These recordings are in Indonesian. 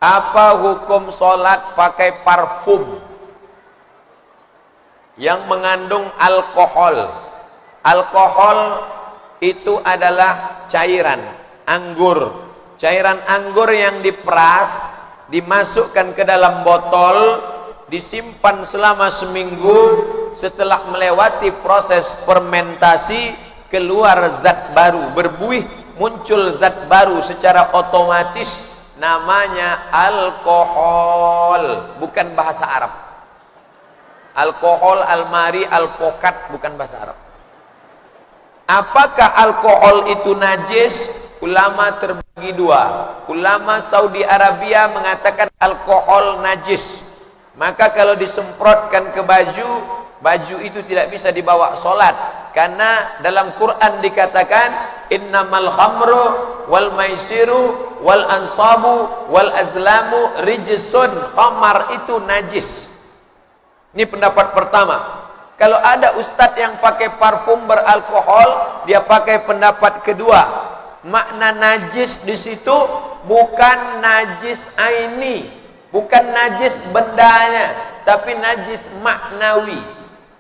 Apa hukum sholat pakai parfum yang mengandung alkohol? Alkohol itu adalah cairan anggur. Cairan anggur yang diperas, dimasukkan ke dalam botol, disimpan selama seminggu. Setelah melewati proses fermentasi, keluar zat baru, berbuih, muncul zat baru secara otomatis. Namanya alkohol, bukan bahasa Arab. Alkohol, almari, alpokat, bukan bahasa Arab. Apakah alkohol itu najis? Ulama terbagi dua. Ulama Saudi Arabia mengatakan alkohol najis. Maka kalau disemprotkan ke baju, baju itu tidak bisa dibawa sholat. Karena dalam Quran dikatakan innamal khamru wal maisiru wal ansabu wal azlamu rijsun. Khamar itu najis. Ini pendapat pertama. Kalau ada ustadz yang pakai parfum beralkohol, dia pakai pendapat kedua. Makna najis di situ bukan najis aini, bukan najis bendanya, tapi najis maknawi.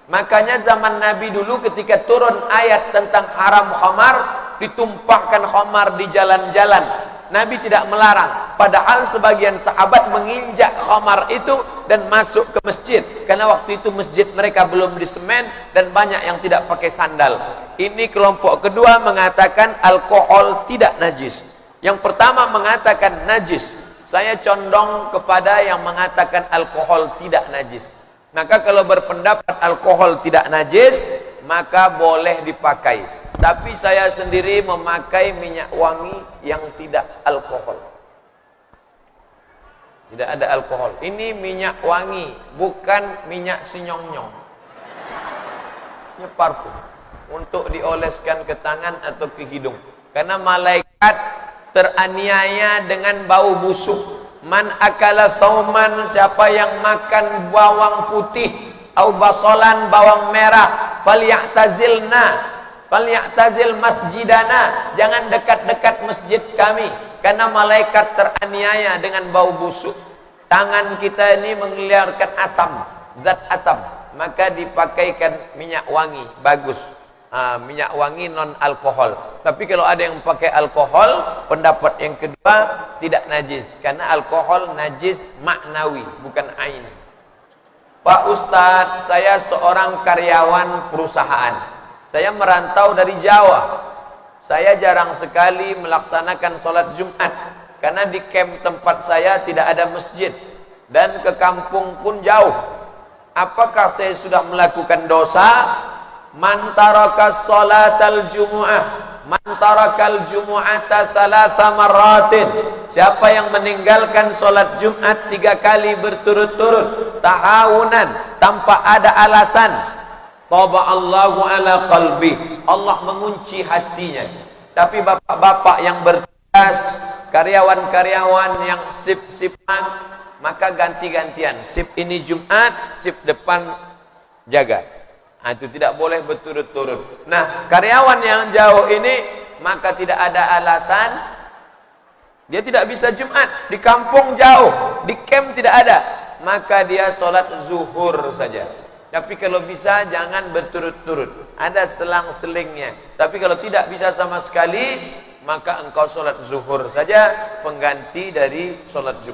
Makanya zaman Nabi dulu ketika turun ayat tentang haram khamar, ditumpahkan khamar di jalan-jalan. Nabi tidak melarang, padahal sebagian sahabat menginjak khamar itu dan masuk ke masjid, karena waktu itu masjid mereka belum disemen dan banyak yang tidak pakai sandal. Ini kelompok kedua mengatakan alkohol tidak najis. Yang pertama mengatakan najis. Saya condong kepada yang mengatakan alkohol tidak najis. Maka kalau berpendapat alkohol tidak najis, maka boleh dipakai. Tapi saya sendiri memakai minyak wangi yang tidak alkohol. Tidak ada alkohol. Ini minyak wangi, bukan minyak sinyong-nyong. Ini parfum untuk dioleskan ke tangan atau ke hidung. Karena malaikat teraniaya dengan bau busuk. Man akala sauman, siapa yang makan bawang putih, au basolan, bawang merah, falyatazil masjidana, jangan dekat-dekat masjid kami, karena malaikat teraniaya dengan bau busuk. Tangan kita ini mengeluarkan asam, zat asam, maka dipakaikan minyak wangi, bagus. Minyak wangi non alkohol. Tapi kalau ada yang pakai alkohol, pendapat yang kedua tidak najis, karena alkohol najis maknawi, bukan ain. Pak Ustadz, saya seorang karyawan perusahaan. Saya merantau dari Jawa. Saya jarang sekali melaksanakan sholat Jumat, karena di camp tempat saya tidak ada masjid, dan ke kampung pun jauh. Apakah saya sudah melakukan dosa? Man taraka salatal jumu'ah, man tarakal jumu'ata salasa marratin, siapa yang meninggalkan salat Jumat 3 kali berturut-turut tahawunan, tanpa ada alasan, taba Allahu ala qalbi, Allah mengunci hatinya. Tapi bapak-bapak yang bertugas, karyawan-karyawan yang sip-sipan, maka ganti-gantian, sip ini Jumat, sip depan jaga. Itu tidak boleh berturut-turut. Nah, karyawan yang jauh ini, maka tidak ada alasan, dia tidak bisa Jumat, di kampung jauh, di camp tidak ada, maka dia sholat zuhur saja. Tapi kalau bisa jangan berturut-turut, ada selang-selingnya. Tapi kalau tidak bisa sama sekali, maka engkau sholat zuhur saja, pengganti dari sholat Jumat.